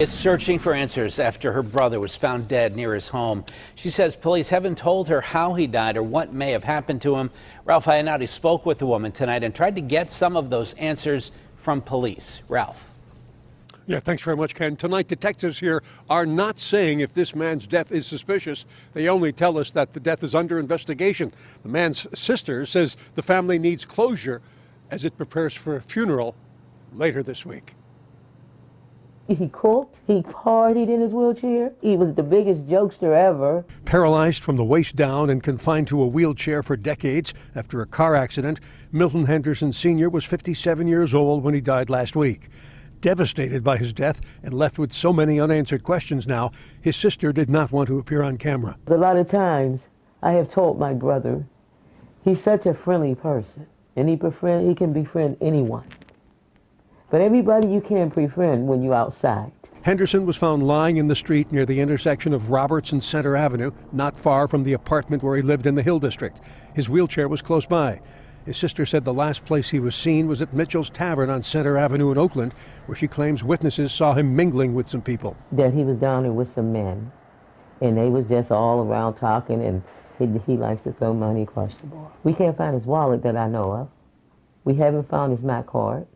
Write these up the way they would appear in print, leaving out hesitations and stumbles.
Is searching for answers after her brother was found dead near his home. She says police haven't told her how he died or what may have happened to him. Ralph Iannotti spoke with the woman tonight and tried to get some of those answers from police. Ralph. Yeah, thanks very much, Ken. Tonight, detectives here are not saying if this man's death is suspicious. They only tell us that the death is under investigation. The man's sister says the family needs closure as it prepares for a funeral later this week. He cooked, he partied in his wheelchair. He was the biggest jokester ever. Paralyzed from the waist down and confined to a wheelchair for decades after a car accident, Milton Henderson Sr. was 57 years old when he died last week. Devastated by his death and left with so many unanswered questions now, his sister did not want to appear on camera. A lot of times I have told my brother, he's such a friendly person, and he can befriend anyone. But everybody you can't befriend when you're outside. Henderson was found lying in the street near the intersection of Roberts and Center Avenue, not far from the apartment where he lived in the Hill District. His wheelchair was close by. His sister said the last place he was seen was at Mitchell's Tavern on Center Avenue in Oakland, where she claims witnesses saw him mingling with some people. That he was down there with some men, and they was just all around talking, and he likes to throw money across the board. We can't find his wallet that I know of. We haven't found his MAC card.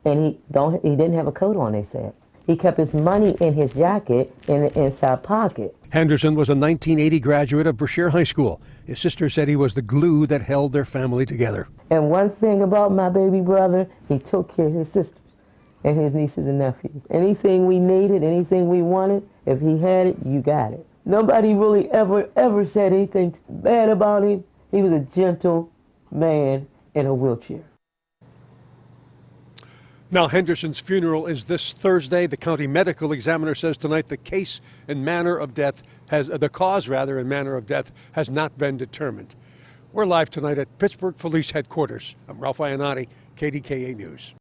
And he didn't have a coat on, they said. He kept his money in his jacket in the inside pocket. Henderson was a 1980 graduate of Brashear High School. His sister said he was the glue that held their family together. And one thing about my baby brother, he took care of his sisters and his nieces and nephews. Anything we needed, anything we wanted, if he had it, you got it. Nobody really ever said anything bad about him. He was a gentle man in a wheelchair. Now, Henderson's funeral is this Thursday. The county medical examiner says tonight the cause and manner of death has not been determined. We're live tonight at Pittsburgh Police Headquarters. I'm Ralph Iannotti, KDKA News.